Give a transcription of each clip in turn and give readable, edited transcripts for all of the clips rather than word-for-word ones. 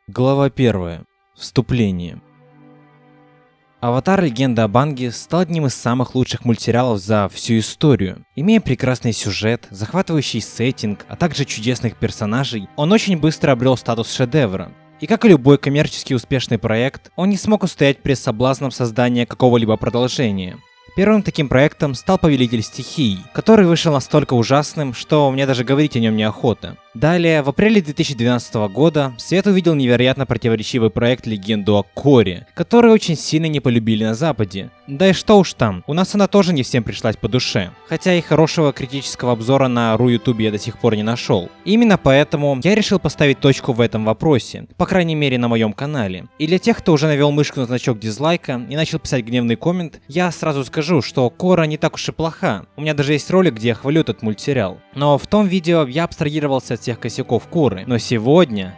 Глава 1. Вступление. Аватар: Легенда об Аанге стал одним из самых лучших мультсериалов за всю историю. Имея прекрасный сюжет, захватывающий сеттинг, а также чудесных персонажей, он очень быстро обрел статус шедевра. И как и любой коммерчески успешный проект, он не смог устоять перед соблазном создания какого-либо продолжения. Первым таким проектом стал Повелитель Стихий, который вышел настолько ужасным, что мне даже говорить о нем неохота. Далее, в апреле 2012 года, свет увидел невероятно противоречивый проект Легенду о Корре, который очень сильно не полюбили на Западе. Да и что уж там, у нас она тоже не всем пришлась по душе. Хотя и хорошего критического обзора на RuYouTube я до сих пор не нашел. Именно поэтому я решил поставить точку в этом вопросе, по крайней мере на моем канале. И для тех, кто уже навел мышку на значок дизлайка и начал писать гневный коммент, я сразу скажу, что Корра не так уж и плоха. У меня даже есть ролик, где я хвалю этот мультсериал. Но в том видео я абстрагировался от всех косяков Корры. Но сегодня...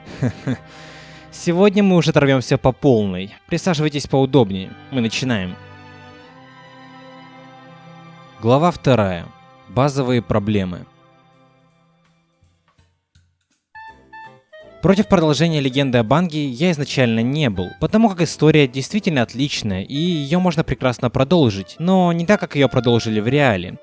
Сегодня мы уже оторвемся по полной. Присаживайтесь поудобнее. Мы начинаем. Глава 2. Базовые проблемы. Против продолжения Легенды об Аанге я изначально не был, потому как история действительно отличная, и ее можно прекрасно продолжить, но не так, как ее продолжили в реале.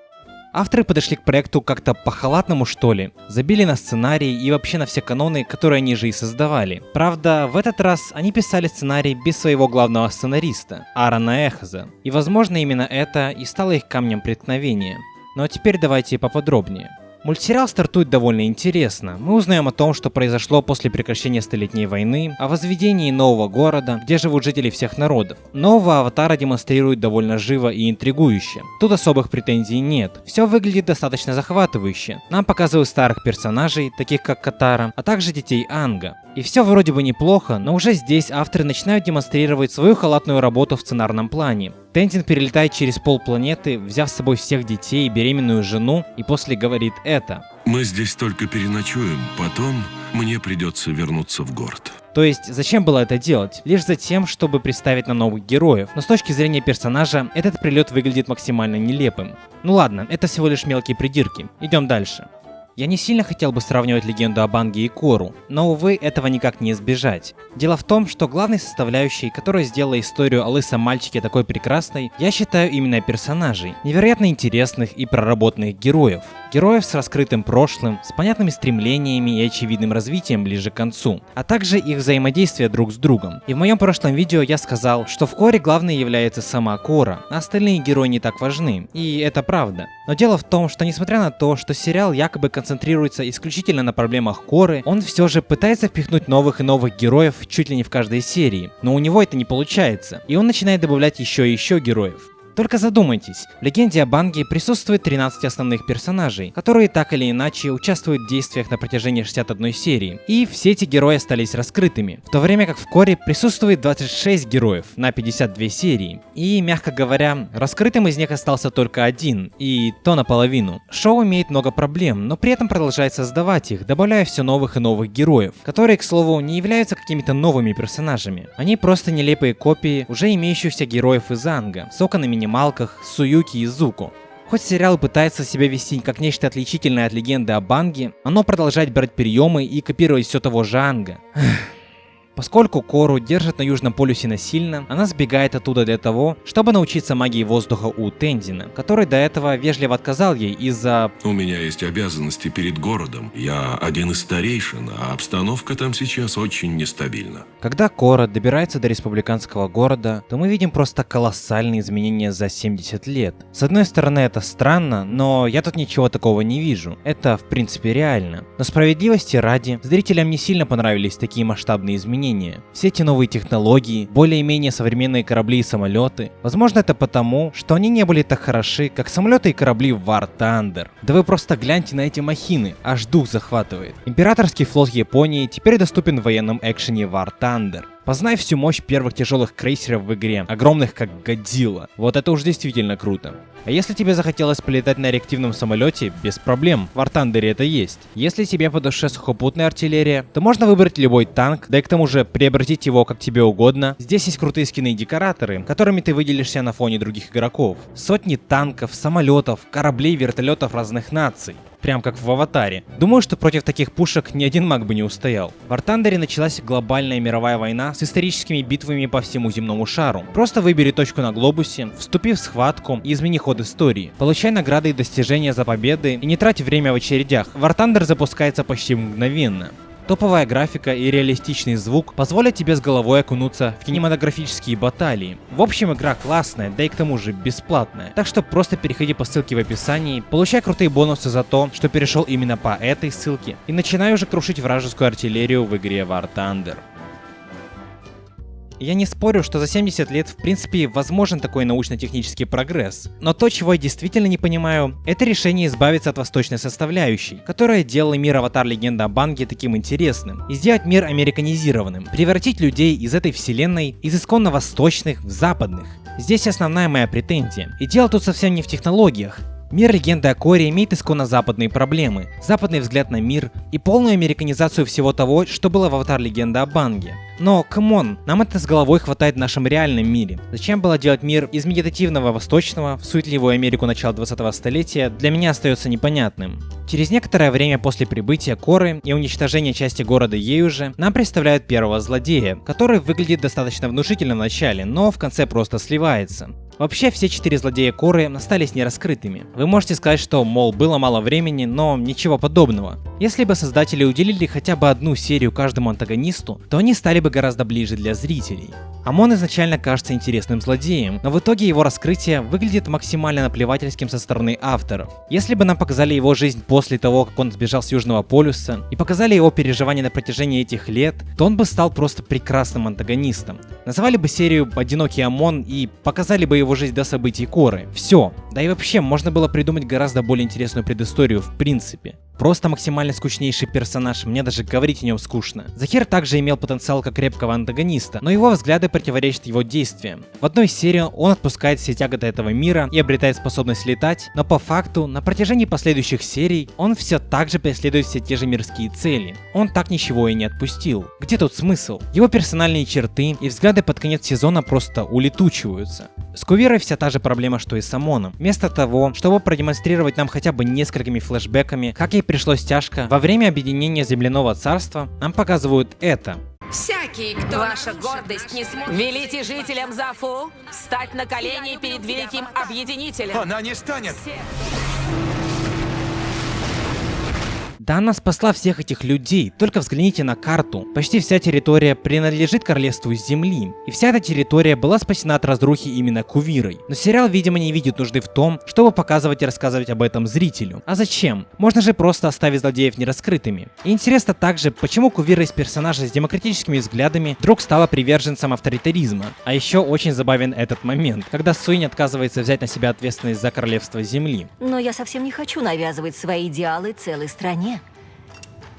Авторы подошли к проекту как-то по-халатному, что ли, забили на сценарий и вообще на все каноны, которые они же и создавали. Правда, в этот раз они писали сценарий без своего главного сценариста, Аарона Эхоза, и возможно именно это и стало их камнем преткновения. Но теперь давайте поподробнее. Мультсериал стартует довольно интересно. Мы узнаем о том, что произошло после прекращения Столетней войны, о возведении нового города, где живут жители всех народов. Нового аватара демонстрируют довольно живо и интригующе. Тут особых претензий нет. Все выглядит достаточно захватывающе. Нам показывают старых персонажей, таких как Катара, а также детей Аанга. И все вроде бы неплохо, но уже здесь авторы начинают демонстрировать свою халатную работу в сценарном плане. Тензин перелетает через полпланеты, взяв с собой всех детей, беременную жену, и после говорит это. Мы здесь только переночуем, потом мне придется вернуться в город. То есть, зачем было это делать? Лишь за тем, чтобы представить нам новых героев. Но с точки зрения персонажа, этот прилет выглядит максимально нелепым. Ну ладно, это всего лишь мелкие придирки. Идем дальше. Я не сильно хотел бы сравнивать Легенду об Аанге и Корру, но, увы, этого никак не избежать. Дело в том, что главной составляющей, которая сделала историю о лысом мальчике такой прекрасной, я считаю именно персонажей, невероятно интересных и проработанных героев. Героев с раскрытым прошлым, с понятными стремлениями и очевидным развитием ближе к концу, а также их взаимодействие друг с другом. И в моем прошлом видео я сказал, что в Корре главной является сама Корра, а остальные герои не так важны, и это правда. Но дело в том, что несмотря на то, что сериал якобы концентрируется исключительно на проблемах Корры, он все же пытается впихнуть новых и новых героев чуть ли не в каждой серии, но у него это не получается, и он начинает добавлять еще и еще героев. Только задумайтесь, в Легенде об Аанге присутствует 13 основных персонажей, которые так или иначе участвуют в действиях на протяжении 61 серии, и все эти герои остались раскрытыми, в то время как в Корре присутствует 26 героев на 52 серии, и, мягко говоря, раскрытым из них остался только один, и то наполовину. Шоу имеет много проблем, но при этом продолжает создавать их, добавляя все новых и новых героев, которые, к слову, не являются какими-то новыми персонажами. Они просто нелепые копии уже имеющихся героев из Аанга, с оконами Малках, Суюки и Зуко. Хоть сериал пытается себя вести как нечто отличительное от Легенды об Аанге, оно продолжает брать приемы и копировать все того же Аанга. Поскольку Корру держат на Южном полюсе насильно, она сбегает оттуда для того, чтобы научиться магии воздуха у Тензина, который до этого вежливо отказал ей из-за... У меня есть обязанности перед городом. Я один из старейшин, а обстановка там сейчас очень нестабильна. Когда Корра добирается до республиканского города, то мы видим просто колоссальные изменения за 70 лет. С одной стороны, это странно, но я тут ничего такого не вижу. Это в принципе реально. Но справедливости ради, зрителям не сильно понравились такие масштабные изменения. Все эти новые технологии, более-менее современные корабли и самолеты. Возможно, это потому, что они не были так хороши, как самолеты и корабли в War Thunder. Да вы просто гляньте на эти махины, аж дух захватывает. Императорский флот Японии теперь доступен в военном экшене War Thunder. Познай всю мощь первых тяжелых крейсеров в игре, огромных как Годзилла. Вот это уж действительно круто. А если тебе захотелось полетать на реактивном самолете, без проблем, в War Thunder это есть. Если тебе по душе сухопутная артиллерия, то можно выбрать любой танк, да и к тому же преобразить его как тебе угодно. Здесь есть крутые скины и декораторы, которыми ты выделишься на фоне других игроков. Сотни танков, самолетов, кораблей, вертолетов разных наций. прям как в Аватаре. Думаю, что против таких пушек ни один маг бы не устоял. В War Thunder началась глобальная мировая война с историческими битвами по всему земному шару. Просто выбери точку на глобусе, вступи в схватку и измени ход истории. Получай награды и достижения за победы и не трать время в очередях. War Thunder запускается почти мгновенно. Топовая графика и реалистичный звук позволят тебе с головой окунуться в кинематографические баталии. В общем, игра классная, да и к тому же бесплатная. Так что просто переходи по ссылке в описании, получай крутые бонусы за то, что перешел именно по этой ссылке, и начинай уже крушить вражескую артиллерию в игре War Thunder. Я не спорю, что за 70 лет в принципе возможен такой научно-технический прогресс, но то, чего я действительно не понимаю, это решение избавиться от восточной составляющей, которая делала мир Аватар Легенда об Аанге таким интересным, и сделать мир американизированным, превратить людей из этой вселенной из исконно восточных в западных. Здесь основная моя претензия, и дело тут совсем не в технологиях. Мир Легенды о Корре имеет исконно западные проблемы, западный взгляд на мир и полную американизацию всего того, что было в Аватар Легенда об Аанге. Но, камон, нам это с головой хватает в нашем реальном мире. Зачем было делать мир из медитативного восточного в суетливую Америку начала 20-го столетия, для меня остается непонятным. Через некоторое время после прибытия Корры и уничтожения части города Еюжи нам представляют первого злодея, который выглядит достаточно внушительно в начале, но в конце просто сливается. Вообще, все 4 злодея Корры остались нераскрытыми. Вы можете сказать, что, мол, было мало времени, но ничего подобного. Если бы создатели уделили хотя бы одну серию каждому антагонисту, то они стали бы гораздо ближе для зрителей. Амон изначально кажется интересным злодеем, но в итоге его раскрытие выглядит максимально наплевательским со стороны авторов. Если бы нам показали его жизнь после того, как он сбежал с Южного полюса, и показали его переживания на протяжении этих лет, то он бы стал просто прекрасным антагонистом. Назвали бы серию «Одинокий Амон» и показали бы его жизнь до событий Корры. Все. Да и вообще, можно было придумать гораздо более интересную предысторию в принципе. Просто максимально скучнейший персонаж, мне даже говорить о нем скучно. Захир также имел потенциал как крепкого антагониста, но его взгляды противоречат его действиям. В одной серии он отпускает все тяготы этого мира и обретает способность летать, но по факту на протяжении последующих серий он все так же преследует все те же мирские цели. Он так ничего и не отпустил. Где тут смысл? Его персональные черты и взгляды под конец сезона просто улетучиваются. С Кувирой вся та же проблема, что и с Амоном. Вместо того, чтобы продемонстрировать нам хотя бы несколькими флешбэками, как ей пришлось тяжко во время объединения Земляного Царства, нам показывают это. Всякий, кто ваша гордость не сможет... Велите жителям Зафу встать на колени перед великим объединителем. Она не станет! Да она спасла всех этих людей, только взгляните на карту. Почти вся территория принадлежит королевству Земли, и вся эта территория была спасена от разрухи именно Кувирой. Но сериал, видимо, не видит нужды в том, чтобы показывать и рассказывать об этом зрителю. А зачем? Можно же просто оставить злодеев нераскрытыми. И интересно также, почему Кувира из персонажа с демократическими взглядами вдруг стала приверженцем авторитаризма. А еще очень забавен этот момент, когда Суинь отказывается взять на себя ответственность за королевство Земли. Но я совсем не хочу навязывать свои идеалы целой стране.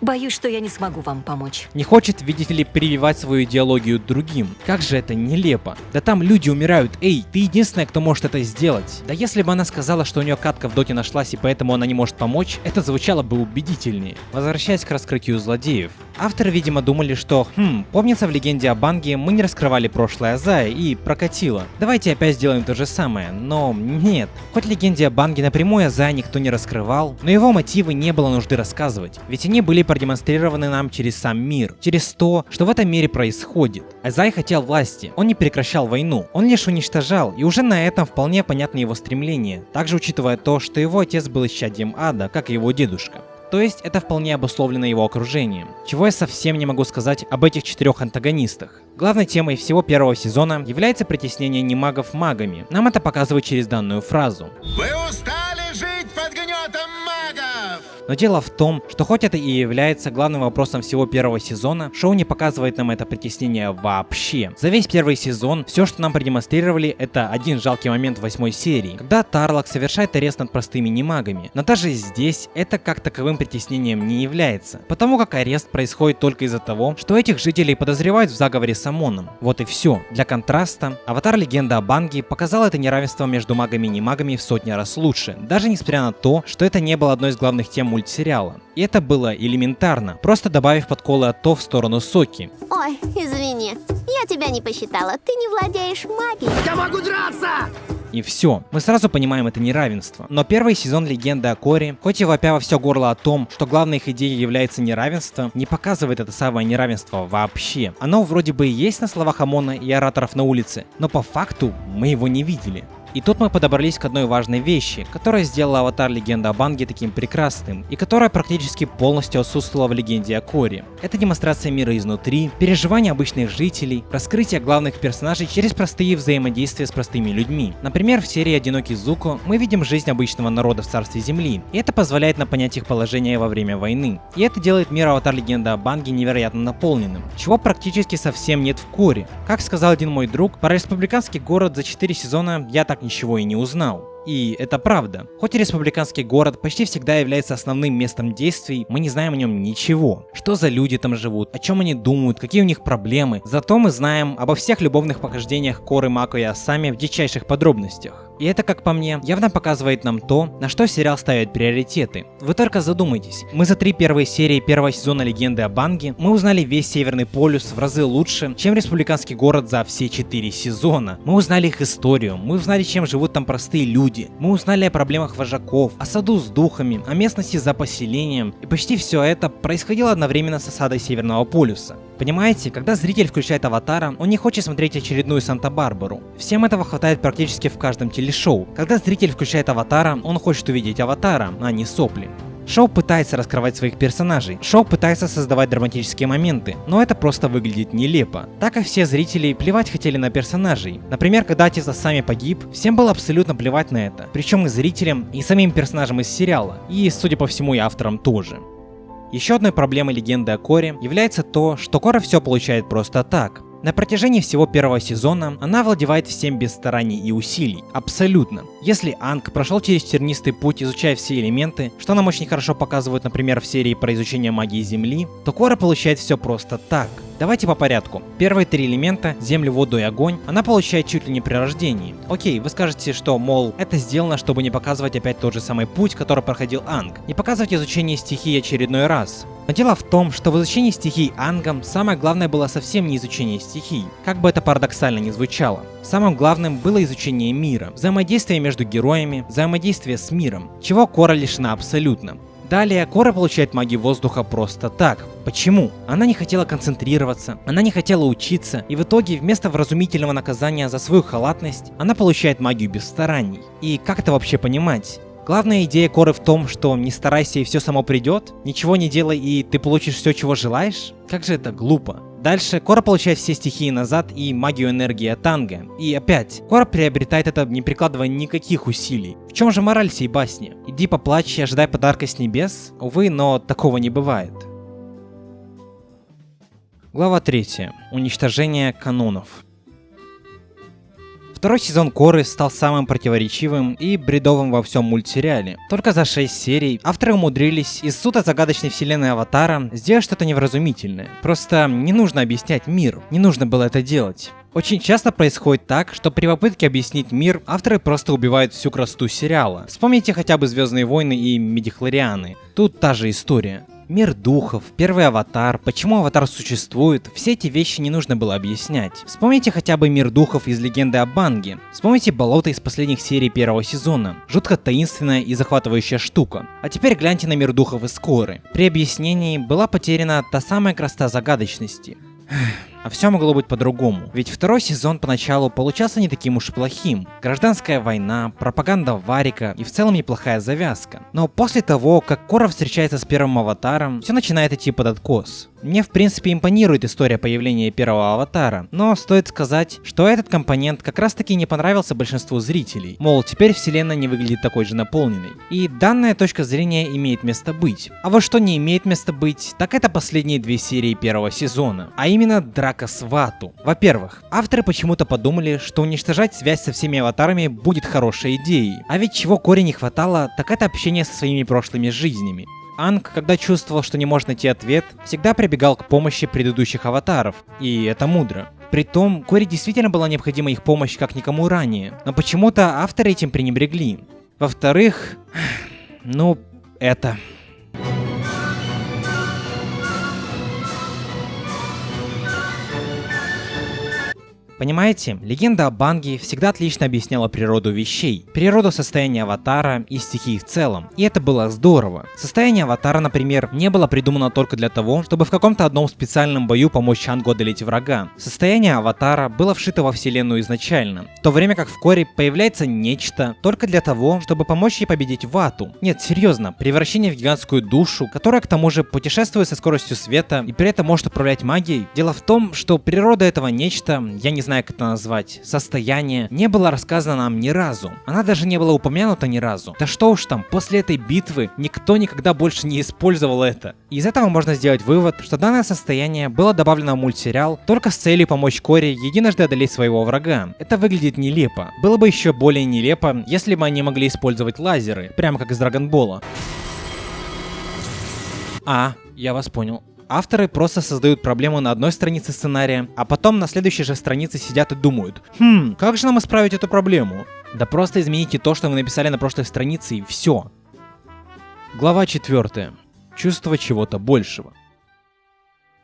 Боюсь, что я не смогу вам помочь. Не хочет, видите ли, прививать свою идеологию другим. Как же это нелепо. Да там люди умирают. Эй, ты единственная, кто может это сделать. Да если бы она сказала, что у нее катка в доте нашлась и поэтому она не может помочь, это звучало бы убедительнее. Возвращаясь к раскрытию злодеев. Авторы, видимо, думали, что, помнится, в Легенде об Аанге мы не раскрывали прошлое Азая и прокатило. Давайте опять сделаем то же самое. Но нет. Хоть в Легенде об Аанге напрямую Азая никто не раскрывал, но его мотивы не было нужды рассказывать. Ведь они были продемонстрированы нам через сам мир, через то, что в этом мире происходит. Азай хотел власти, он не прекращал войну, он лишь уничтожал, и уже на этом вполне понятно его стремление, также учитывая то, что его отец был исчадьем ада, как и его дедушка. То есть это вполне обусловлено его окружением, чего я совсем не могу сказать об этих 4 антагонистах. Главной темой всего первого сезона является притеснение немагов магами. Нам это показывают через данную фразу. Вы устали жить под гнетом магов! Но дело в том, что хоть это и является главным вопросом всего первого сезона, шоу не показывает нам это притеснение вообще. За весь первый сезон все, что нам продемонстрировали, это один жалкий момент в 8-й серии, когда Тарлак совершает арест над простыми немагами. Но даже здесь это как таковым притеснением не является, потому как арест происходит только из-за того, что этих жителей подозревают в заговоре с Амоном. Вот и все. Для контраста, Аватар Легенда об Аанге показал это неравенство между магами и немагами в сотни раз лучше, даже несмотря на то, что это не было одной из главных тем мультсериала. И это было элементарно, просто добавив подколы от то в сторону Соки. Ой, извини, я тебя не посчитала, ты не владеешь магией. Я могу драться! И все. Мы сразу понимаем это неравенство. Но первый сезон Легенды о Корре, хоть и вопя во все горло о том, что главной их идеей является неравенство, не показывает это самое неравенство вообще. Оно вроде бы и есть на словах ОМОНа и ораторов на улице, но по факту мы его не видели. И тут мы подобрались к одной важной вещи, которая сделала аватар Легенда об Аанге таким прекрасным, и которая практически полностью отсутствовала в Легенде о Корре. Это демонстрация мира изнутри, переживания обычных жителей, раскрытие главных персонажей через простые взаимодействия с простыми людьми. Например, в серии «Одинокий Зуко» мы видим жизнь обычного народа в Царстве Земли, и это позволяет нам понять их положение во время войны. И это делает мир аватар Легенда об Аанге невероятно наполненным, чего практически совсем нет в Корре. Как сказал один мой друг, про республиканский город за 4 сезона я так ничего и не узнал. И это правда. Хоть и республиканский город почти всегда является основным местом действий, мы не знаем о нем ничего. Что за люди там живут, о чем они думают, какие у них проблемы. Зато мы знаем обо всех любовных похождениях Коры, Мако и Асами в дичайших подробностях. И это, как по мне, явно показывает нам то, на что сериал ставит приоритеты. Вы только задумайтесь. Мы за 3 первые серии первого сезона Легенды об Аанге мы узнали весь Северный полюс в разы лучше, чем республиканский город за все 4 сезона. Мы узнали их историю, мы узнали, чем живут там простые люди. Мы узнали о проблемах вожаков, о саду с духами, о местности за поселением, и почти все это происходило одновременно с осадой Северного полюса. Понимаете, когда зритель включает Аватара, он не хочет смотреть очередную Санта-Барбару. Всем этого хватает практически в каждом телешоу. Когда зритель включает Аватара, он хочет увидеть Аватара, а не сопли. Шоу пытается раскрывать своих персонажей, шоу пытается создавать драматические моменты, но это просто выглядит нелепо. Так как все зрители плевать хотели на персонажей. Например, когда отец Асами погиб, всем было абсолютно плевать на это. Причем и зрителям, и самим персонажам из сериала, и, судя по всему, и авторам тоже. Еще одной проблемой Легенды о Корре является то, что Корра все получает просто так. На протяжении всего первого сезона она овладевает всем без стараний и усилий. Абсолютно. Если Аанг прошел через тернистый путь, изучая все элементы, что нам очень хорошо показывают, например, в серии про изучение магии Земли, то Корра получает все просто так. Давайте по порядку. Первые 3 элемента, землю, воду и огонь, она получает чуть ли не при рождении. Окей, вы скажете, что, мол, это сделано, чтобы не показывать опять тот же самый путь, который проходил Аанг, не показывать изучение стихий очередной раз. Но дело в том, что в изучении стихий Аангом самое главное было совсем не изучение стихий, как бы это парадоксально ни звучало. Самым главным было изучение мира, взаимодействие между героями, взаимодействие с миром, чего Корра лишена абсолютно. Далее Корра получает магию воздуха просто так. Почему? Она не хотела концентрироваться, она не хотела учиться, и в итоге вместо вразумительного наказания за свою халатность, она получает магию без стараний. И как это вообще понимать? Главная идея Корры в том, что не старайся и все само придет, ничего не делай и ты получишь все, чего желаешь? Как же это глупо. Дальше Корра получает все стихии назад и магию энергии от Аанга. И опять, Корра приобретает это, не прикладывая никаких усилий. В чем же мораль сей басни? Иди поплачь и ожидай подарка с небес? Увы, но такого не бывает. Глава 3. Уничтожение канонов. Второй сезон Корры стал самым противоречивым и бредовым во всем мультсериале. Только за 6 серий авторы умудрились из сута загадочной вселенной Аватара сделать что-то невразумительное. Просто не нужно объяснять мир, не нужно было это делать. Очень часто происходит так, что при попытке объяснить мир, авторы просто убивают всю красоту сериала. Вспомните хотя бы «Звездные войны» и «Мидихлорианы». Тут та же история. Мир духов, первый аватар, почему аватар существует, все эти вещи не нужно было объяснять. Вспомните хотя бы мир духов из Легенды об Аанге. Вспомните болото из последних серий первого сезона. Жутко таинственная и захватывающая штука. А теперь гляньте на мир духов из Корры. При объяснении была потеряна та самая красота загадочности. А все могло быть по-другому. Ведь второй сезон поначалу получался не таким уж плохим. Гражданская война, пропаганда Варика и в целом неплохая завязка. Но после того, как Корра встречается с первым аватаром, все начинает идти под откос. Мне в принципе импонирует история появления первого аватара, но стоит сказать, что этот компонент как раз таки не понравился большинству зрителей. Мол, теперь вселенная не выглядит такой же наполненной. И данная точка зрения имеет место быть. А вот что не имеет места быть, так это последние 2 серии первого сезона. А именно драка с Вату. Во-первых, авторы почему-то подумали, что уничтожать связь со всеми аватарами будет хорошей идеей. А ведь чего Корре не хватало, так это общение со своими прошлыми жизнями. Аанг, когда чувствовал, что не может найти ответ, всегда прибегал к помощи предыдущих аватаров, и это мудро. Притом, Корре действительно была необходима их помощь как никому ранее, но почему-то авторы этим пренебрегли. Во-вторых, это... Понимаете, легенда о Банге всегда отлично объясняла природу вещей, природу состояния аватара и стихий в целом. И это было здорово. Состояние аватара, например, не было придумано только для того, чтобы в каком-то одном специальном бою помочь Чангу одолеть врага. Состояние аватара было вшито во вселенную изначально, в то время как в Коре появляется нечто только для того, чтобы помочь ей победить Вату. Нет, серьезно, превращение в гигантскую душу, которая к тому же путешествует со скоростью света и при этом может управлять магией. Дело в том, что природа этого нечто, я не знаю, как это назвать, состояние, не было рассказано нам ни разу. Она даже не была упомянута ни разу. Да что уж там, после этой битвы никто никогда больше не использовал это. Из этого можно сделать вывод, что данное состояние было добавлено в мультсериал только с целью помочь Коре единожды одолеть своего врага. Это выглядит нелепо. Было бы еще более нелепо, если бы они могли использовать лазеры, прямо как из Драгонбола. Я вас понял. Авторы просто создают проблему на одной странице сценария, а потом на следующей же странице сидят и думают: как же нам исправить эту проблему? Да просто измените то, что вы написали на прошлой странице, и все. Глава 4. Чувство чего-то большего.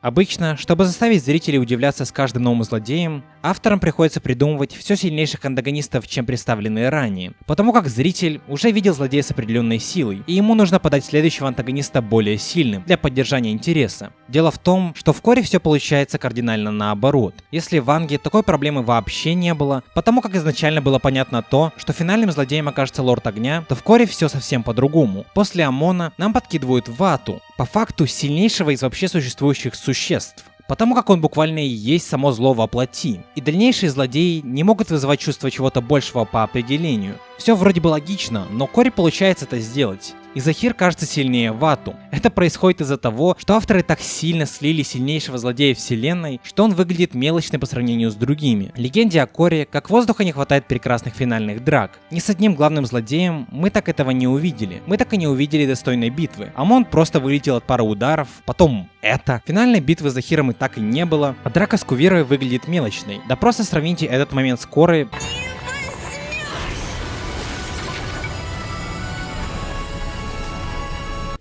Обычно, чтобы заставить зрителей удивляться с каждым новым злодеем, авторам приходится придумывать все сильнейших антагонистов, чем представленные ранее, потому как зритель уже видел злодея с определенной силой, и ему нужно подать следующего антагониста более сильным, для поддержания интереса. Дело в том, что в Коре все получается кардинально наоборот. Если в Ванге такой проблемы вообще не было, потому как изначально было понятно то, что финальным злодеем окажется Лорд Огня, то в Коре все совсем по-другому. После Амона нам подкидывают Вату, по факту сильнейшего из вообще существующих существ, потому как он буквально и есть само зло во плоти. И дальнейшие злодеи не могут вызывать чувство чего-то большего по определению. Все вроде бы логично, но Коре получается это сделать. И Захир кажется сильнее Вату. Это происходит из-за того, что авторы так сильно слили сильнейшего злодея вселенной, что он выглядит мелочно по сравнению с другими. Легенде о Коре как воздуха не хватает прекрасных финальных драк. Ни с одним главным злодеем мы так этого не увидели. Мы так и не увидели достойной битвы. Амон просто вылетел от пары ударов, потом это. Финальной битвы с Захиром и так и не было, а драка с Кувирой выглядит мелочной. Да просто сравните этот момент с Корой.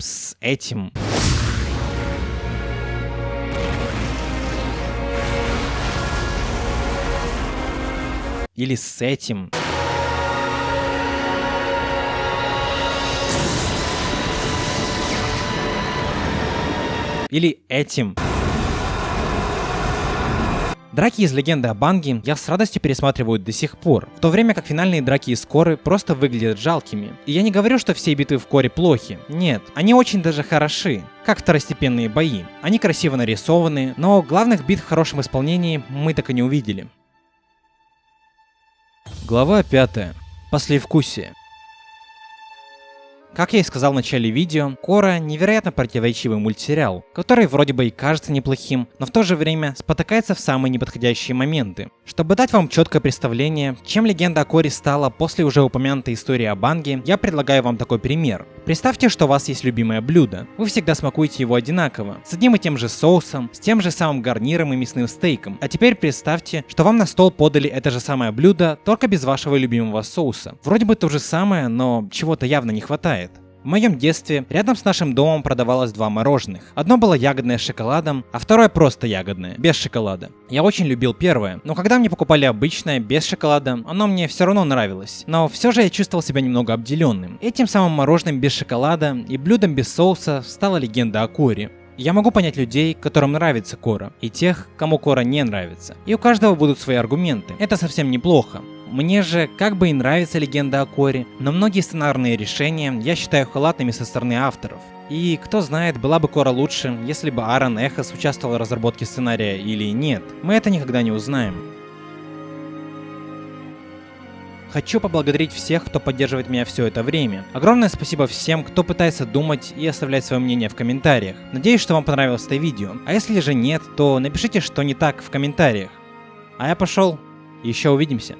С этим. Или с этим. Или этим. Драки из легенды о Банге я с радостью пересматриваю до сих пор, в то время как финальные драки из Коры просто выглядят жалкими. И я не говорю, что все битвы в Коре плохи. Нет, они очень даже хороши, как второстепенные бои. Они красиво нарисованы, но главных битв в хорошем исполнении мы так и не увидели. Глава 5. Послевкусие. Как я и сказал в начале видео, Кора невероятно противоречивый мультсериал, который вроде бы и кажется неплохим, но в то же время спотыкается в самые неподходящие моменты. Чтобы дать вам четкое представление, чем легенда о Коре стала после уже упомянутой истории о Банге, я предлагаю вам такой пример. Представьте, что у вас есть любимое блюдо. Вы всегда смакуете его одинаково, с одним и тем же соусом, с тем же самым гарниром и мясным стейком. А теперь представьте, что вам на стол подали это же самое блюдо, только без вашего любимого соуса. Вроде бы то же самое, но чего-то явно не хватает. В моем детстве рядом с нашим домом продавалось два мороженых. Одно было ягодное с шоколадом, а второе просто ягодное, без шоколада. Я очень любил первое, но когда мне покупали обычное, без шоколада, оно мне все равно нравилось. Но все же я чувствовал себя немного обделенным. Этим самым мороженым без шоколада и блюдом без соуса стала легенда о Коре. Я могу понять людей, которым нравится Кора, и тех, кому Кора не нравится. И у каждого будут свои аргументы. Это совсем неплохо. Мне же как бы и нравится легенда о Коре, но многие сценарные решения я считаю халатными со стороны авторов. И кто знает, была бы Кора лучше, если бы Аарон Эхос участвовал в разработке сценария или нет. Мы это никогда не узнаем. Хочу поблагодарить всех, кто поддерживает меня все это время. Огромное спасибо всем, кто пытается думать и оставлять свое мнение в комментариях. Надеюсь, что вам понравилось это видео. А если же нет, то напишите, что не так в комментариях. А я пошел. Еще увидимся.